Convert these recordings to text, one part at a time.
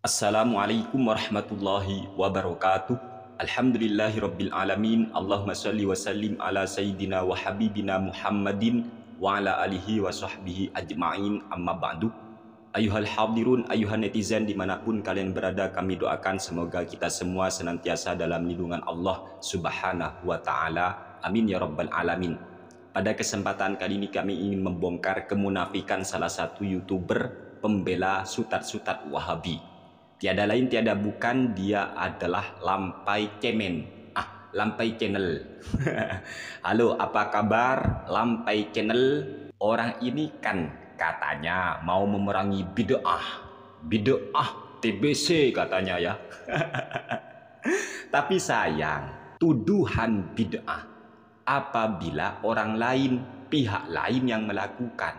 Assalamualaikum warahmatullahi wabarakatuh. Alhamdulillahirabbil alamin. Allahumma shalli wa sallim ala sayyidina wa habibina Muhammadin wa ala alihi wa sahbihi ajma'in, amma ba'du. Ayuhal hadirun, ayuhan netizen dimanapun kalian berada, kami doakan semoga kita semua senantiasa dalam lindungan Allah subhanahu wa ta'ala. Amin ya rabbal alamin. Pada kesempatan kali ini kami ingin membongkar kemunafikan salah satu YouTuber pembela sutat-sutat Wahabi. Tiada lain tiada bukan, dia adalah Lampai Cemen. Lampai Channel. Halo, apa kabar Lampai Channel? Orang ini kan katanya mau memerangi bid'ah. Bid'ah TBC katanya ya. Tapi sayang, tuduhan bid'ah apabila orang lain, pihak lain yang melakukan.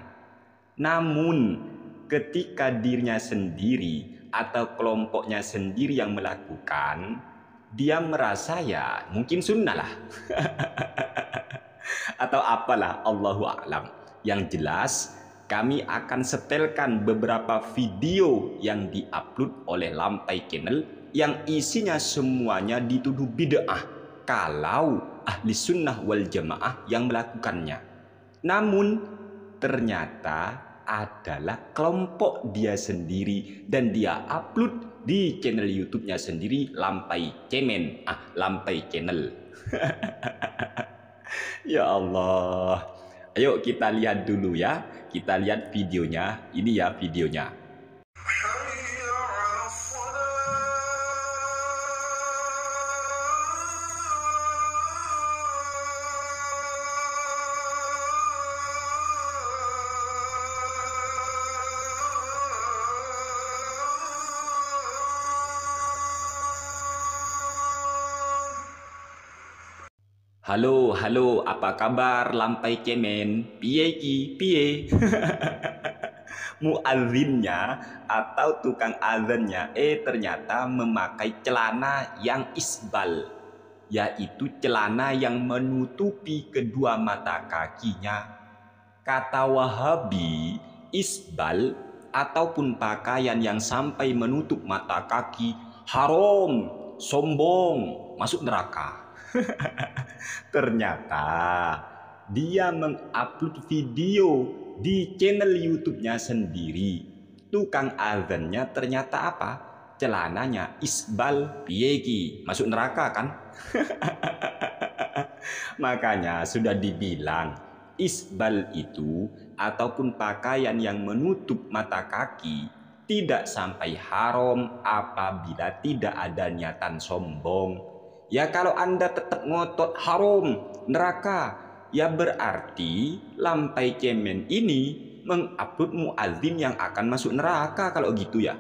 Namun ketika dirinya sendiri atau kelompoknya sendiri yang melakukan, dia merasa ya mungkin sunnah lah. Atau apalah, Allahu a'lam. Yang jelas kami akan setelkan beberapa video yang diupload oleh Lampai Channel yang isinya semuanya dituduh bid'ah kalau ahli sunnah wal jamaah yang melakukannya. Namun ternyata adalah kelompok dia sendiri dan dia upload di channel YouTube-nya sendiri, Lampai Cemen, Lampai Channel. Ya Allah. Ayo kita lihat dulu ya. Kita lihat videonya. Ini ya videonya. Halo, apa kabar Lampai Cemen? Piye ki, piye? Muazzinnya atau tukang azannya ternyata memakai celana yang isbal, yaitu celana yang menutupi kedua mata kakinya. Kata Wahabi, isbal ataupun pakaian yang sampai menutup mata kaki haram, sombong, masuk neraka. Ternyata dia mengupload video di channel YouTube-nya sendiri. Tukang azannya ternyata apa? Celananya isbal, piye masuk neraka kan? Makanya sudah dibilang isbal itu ataupun pakaian yang menutup mata kaki tidak sampai haram apabila tidak ada niatan sombong. Ya kalau Anda tetap ngotot haram, neraka, ya berarti Lampai Cemen ini mengupload muazzin yang akan masuk neraka kalau gitu ya.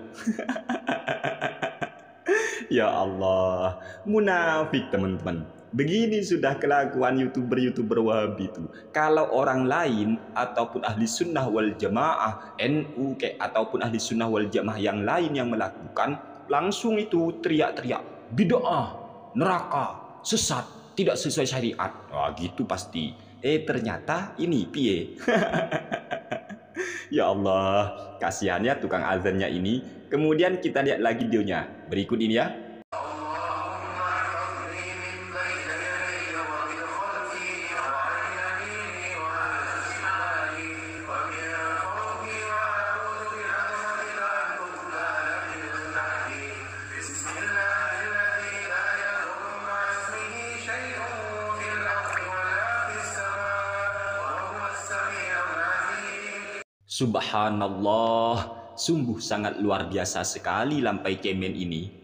Ya Allah, munafik teman-teman. Begini sudah kelakuan YouTuber Wahabi itu. Kalau orang lain ataupun ahli sunnah wal jamaah, NU ataupun ahli sunnah wal jamaah yang lain yang melakukan, langsung itu teriak-teriak bid'ah, neraka, sesat, tidak sesuai syariat. Wah gitu pasti. Ternyata ini piye. Ya Allah, kasihannya tukang azannya ini. Kemudian kita lihat lagi videonya. Berikut ini ya. Subhanallah, sungguh sangat luar biasa sekali Lampai Cemen ini.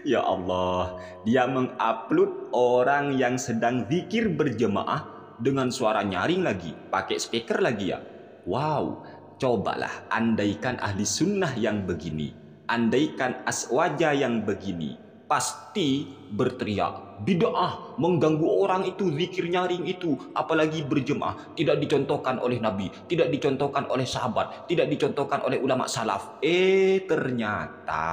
Ya Allah, dia mengupload orang yang sedang zikir berjemaah dengan suara nyaring lagi, pakai speaker lagi ya. Wow, cobalah andaikan ahli sunnah yang begini, andaikan aswaja yang begini, pasti berteriak bid'ah, mengganggu orang itu zikir nyaring itu, apalagi berjemaah, tidak dicontohkan oleh Nabi, tidak dicontohkan oleh sahabat, tidak dicontohkan oleh ulama salaf. Ternyata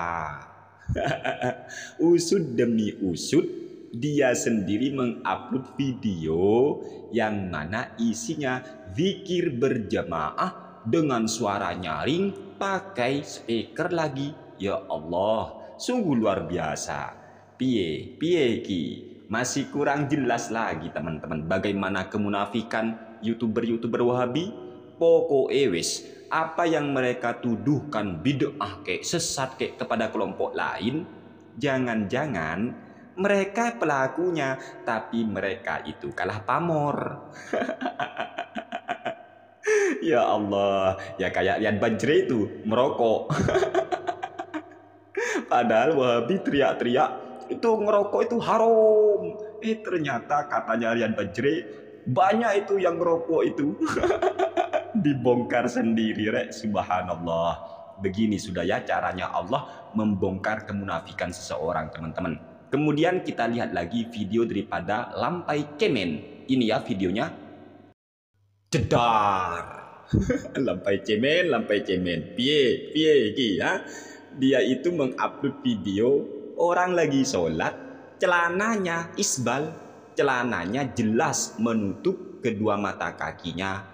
usud demi usud dia sendiri mengupload video yang mana isinya zikir berjamaah dengan suara nyaring pakai speaker lagi. Ya Allah, sungguh luar biasa. Piye ki, masih kurang jelas lagi teman-teman bagaimana kemunafikan YouTuber Wahabi. Pokoknya wis, apa yang mereka tuduhkan bid'ah kek, sesat kek kepada kelompok lain, jangan-jangan mereka pelakunya, tapi mereka itu kalah pamor. Ya Allah, ya kayak Rian Bajre itu merokok. Padahal Wahabi teriak-teriak itu ngerokok itu haram. Ternyata katanya Rian Bajre banyak itu yang ngerokok itu. Dibongkar sendiri, rek. Subhanallah. Begini sudah ya caranya Allah membongkar kemunafikan seseorang, teman-teman. Kemudian kita lihat lagi video daripada Lampai Cemen. Ini ya videonya. Jedar. Lampai cemen. Piye ki ya. Dia itu mengupload video orang lagi sholat, celananya isbal, celananya jelas menutup kedua mata kakinya.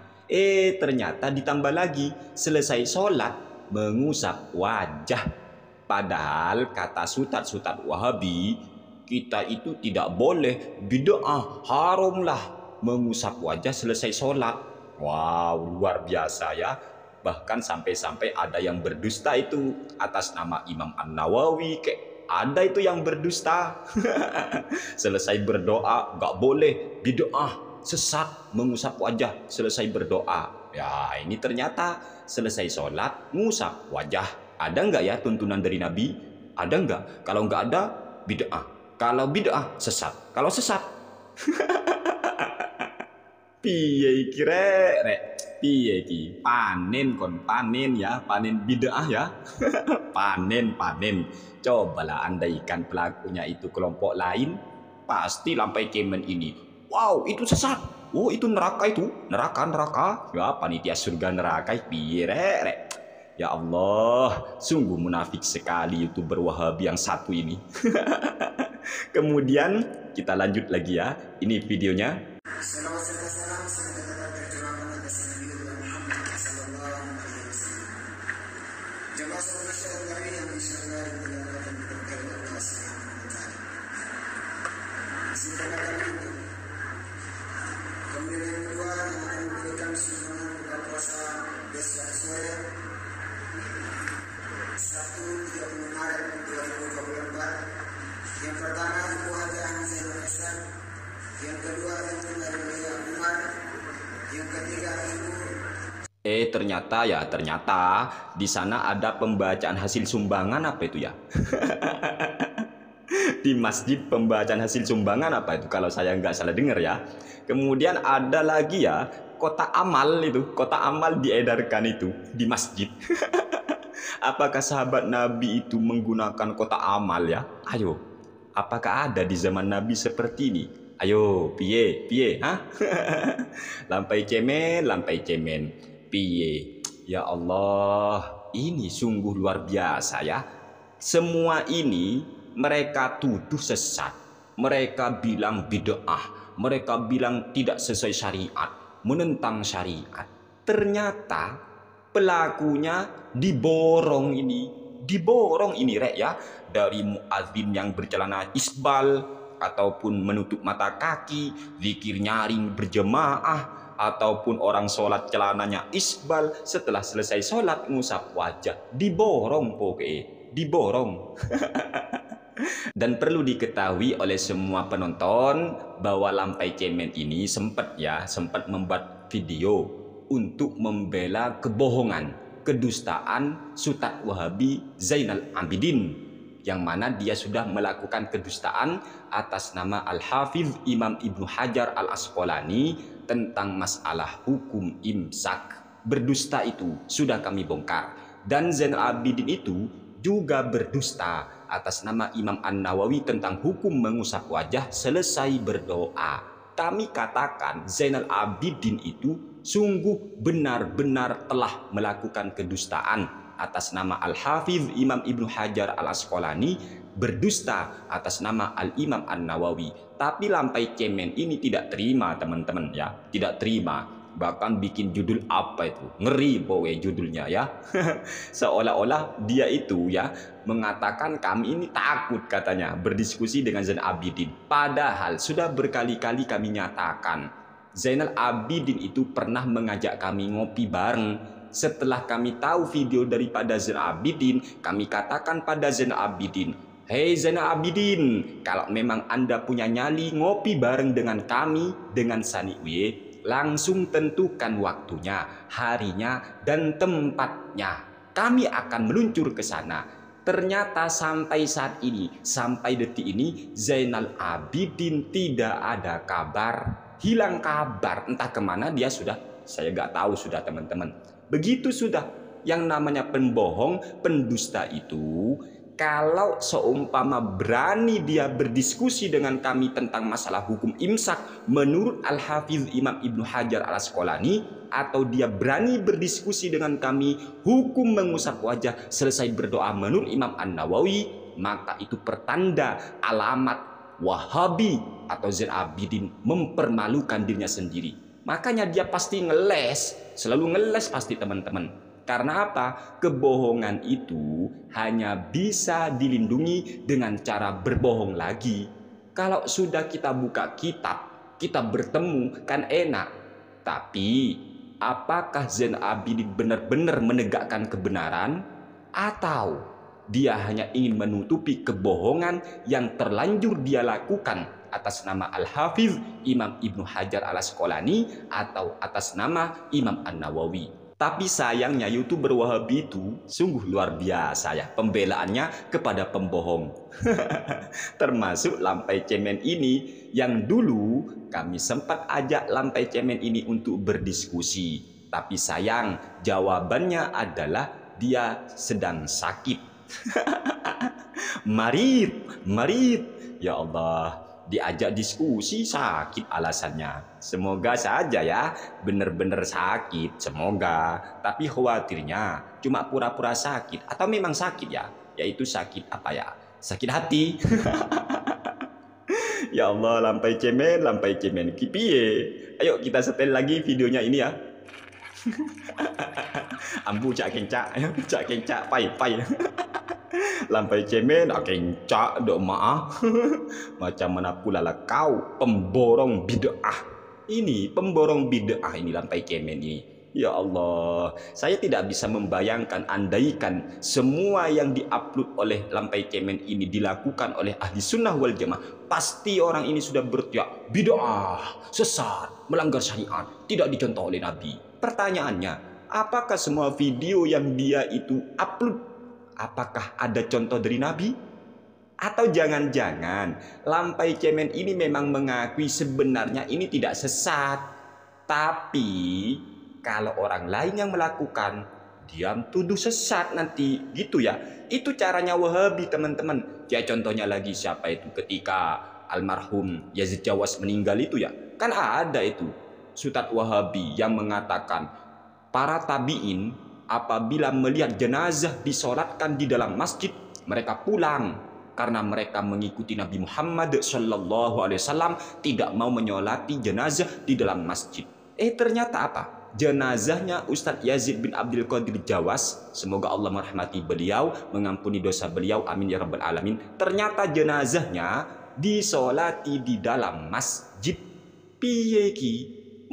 Ternyata ditambah lagi selesai sholat mengusap wajah. Padahal kata sutat Wahabi, kita itu tidak boleh, bid'ah, haram lah mengusap wajah selesai sholat. Wow, luar biasa ya. Bahkan sampai-sampai ada yang berdusta itu atas nama Imam An-Nawawi, ada itu yang berdusta. Selesai berdoa gak boleh, bid'ah, sesat mengusap wajah selesai berdoa. Ya ini ternyata selesai sholat ngusap wajah. Ada nggak ya tuntunan dari Nabi? Ada nggak? Kalau nggak ada, bid'ah. Kalau bid'ah, sesat. Kalau sesat, piye iki rek? Piye iki? Panen ya, panen bid'ah ya. panen. Cobalah andaikan pelakunya itu kelompok lain, pasti Lampai Cemen ini, wow itu sesat. Oh itu neraka itu, neraka. Ya panitia surga neraka, piye rek? Ya Allah, sungguh munafik sekali YouTuber Wahabi yang satu ini. Kemudian kita lanjut lagi ya, ini videonya. Kemudian yang kedua yang akan memberikan sumbangan buka puasa besok sore 1 Maret 2024. Yang pertama Ibu Haji Ahmad Zainul Ihsan, yang kedua yang dari Lia Umar, yang ketiga Ibu. Ternyata di sana ada pembacaan hasil sumbangan apa itu ya? Di masjid pembacaan hasil sumbangan apa itu kalau saya nggak salah dengar ya. Kemudian ada lagi ya kotak amal itu, kotak amal diedarkan itu di masjid. Apakah sahabat Nabi itu menggunakan kotak amal ya? Ayo, apakah ada di zaman Nabi seperti ini? Ayo, piye, ha? Lampai cemen, piye? Ya Allah, ini sungguh luar biasa ya. Semua ini mereka tuduh sesat, mereka bilang bid'ah, mereka bilang tidak sesuai syariat, menentang syariat. Ternyata pelakunya diborong ini rek ya, dari muadzin yang bercelana isbal ataupun menutup mata kaki, zikir nyaring berjemaah, ataupun orang sholat celananya isbal, setelah selesai sholat ngusap wajah, diborong pokoknya, diborong. Dan perlu diketahui oleh semua penonton bahwa Lampai Cemen ini sempat membuat video untuk membela kebohongan, kedustaan Sutat Wahabi Zainal Abidin, yang mana dia sudah melakukan kedustaan atas nama Al-Hafidh Imam Ibnu Hajar Al-Asqalani tentang masalah hukum imsak. Berdusta itu sudah kami bongkar, dan Zainal Abidin itu juga berdusta atas nama Imam An-Nawawi tentang hukum mengusap wajah selesai berdoa. Kami katakan Zainal Abidin itu sungguh benar-benar telah melakukan kedustaan atas nama Al-Hafidh Imam Ibnu Hajar Al-Asqalani, berdusta atas nama Al-Imam An-Nawawi. Tapi Lampai Cemen ini tidak terima teman-teman ya, tidak terima. Bahkan bikin judul apa itu, ngeri bowe judulnya ya. Seolah-olah dia itu ya mengatakan kami ini takut katanya berdiskusi dengan Zainal Abidin. Padahal sudah berkali-kali kami nyatakan Zainal Abidin itu pernah mengajak kami ngopi bareng. Setelah kami tahu video daripada Zainal Abidin, kami katakan pada Zainal Abidin, "Hei Zainal Abidin, kalau memang Anda punya nyali ngopi bareng dengan kami, dengan Saniwe, langsung tentukan waktunya, harinya, dan tempatnya. Kami akan meluncur ke sana." Ternyata sampai saat ini, sampai detik ini, Zainal Abidin tidak ada kabar, hilang kabar. Entah kemana dia sudah, saya nggak tahu sudah teman-teman. Begitu sudah, yang namanya pembohong, pendusta itu, kalau seumpama berani dia berdiskusi dengan kami tentang masalah hukum imsak menurut Al-Hafiz Imam Ibnu Hajar Al-Asqalani, atau dia berani berdiskusi dengan kami hukum mengusap wajah selesai berdoa menurut Imam An-Nawawi, maka itu pertanda alamat Wahabi atau Zainal Abidin mempermalukan dirinya sendiri. Makanya dia pasti ngeles, selalu ngeles pasti teman-teman. Karena apa? Kebohongan itu hanya bisa dilindungi dengan cara berbohong lagi. Kalau sudah kita buka kitab, kita bertemu kan enak. Tapi apakah Zainal Abidin benar-benar menegakkan kebenaran? Atau dia hanya ingin menutupi kebohongan yang terlanjur dia lakukan atas nama Al-Hafiz Imam Ibnu Hajar Al-Asqalani atau atas nama Imam An-Nawawi? Tapi sayangnya YouTuber Wahabi itu sungguh luar biasa ya pembelaannya kepada pembohong. Termasuk Lampai Cemen ini yang dulu kami sempat ajak Lampai Cemen ini untuk berdiskusi. Tapi sayang jawabannya adalah dia sedang sakit. Marit. Ya Allah, diajak diskusi sakit alasannya. Semoga saja ya benar-benar sakit, semoga. Tapi khawatirnya cuma pura-pura sakit atau memang sakit ya, yaitu sakit apa ya, sakit hati. Ya Allah, Lampai Cemen kipiye. Ayo kita setel lagi videonya ini ya. Ambu cak kencak pai. Lampai Cemen kencak dok maaf. Macam mana pula lah kau pemborong bid'ah. Ini pemborong bid'ah ini Lampai Cemen ini. Ya Allah, saya tidak bisa membayangkan andaikan semua yang diupload oleh Lampai Cemen ini dilakukan oleh ahli sunnah wal jamaah, pasti orang ini sudah berteriak bid'ah, sesat, melanggar syariat, tidak dicontoh oleh Nabi. Pertanyaannya, apakah semua video yang dia itu upload, apakah ada contoh dari Nabi? Atau jangan-jangan Lampai Cemen ini memang mengakui sebenarnya ini tidak sesat, tapi kalau orang lain yang melakukan, diam tuduh sesat nanti, gitu ya. Itu caranya Wahabi teman-teman. Ya contohnya lagi siapa itu ketika almarhum Yazid Jawas meninggal itu ya. Kan ada itu Ustadz Wahabi yang mengatakan para tabi'in apabila melihat jenazah disolatkan di dalam masjid, mereka pulang karena mereka mengikuti Nabi Muhammad SAW, tidak mau menyolati jenazah di dalam masjid. Ternyata apa? Jenazahnya Ustadz Yazid bin Abdul Qadir Jawas, semoga Allah merahmati beliau, mengampuni dosa beliau, amin ya rabbal alamin. Ternyata jenazahnya disolati di dalam masjid. Piye ki?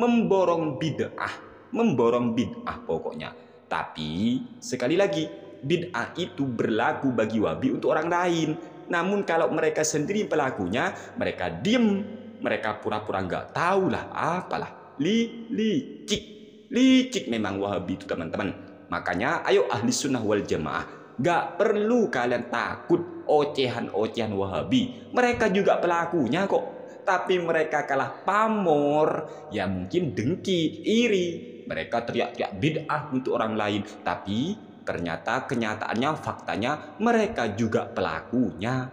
Memborong bid'ah pokoknya. Tapi sekali lagi, bid'ah itu berlaku bagi Wahabi untuk orang lain. Namun kalau mereka sendiri pelakunya, mereka diem, mereka pura-pura nggak tahu lah, apalah, licik memang Wahabi itu teman-teman. Makanya ayo ahli sunnah wal jamaah, nggak perlu kalian takut ocehan-ocehan Wahabi. Mereka juga pelakunya kok, tapi mereka kalah pamor, ya mungkin dengki, iri. Mereka teriak-teriak bid'ah untuk orang lain, tapi ternyata kenyataannya, faktanya mereka juga pelakunya.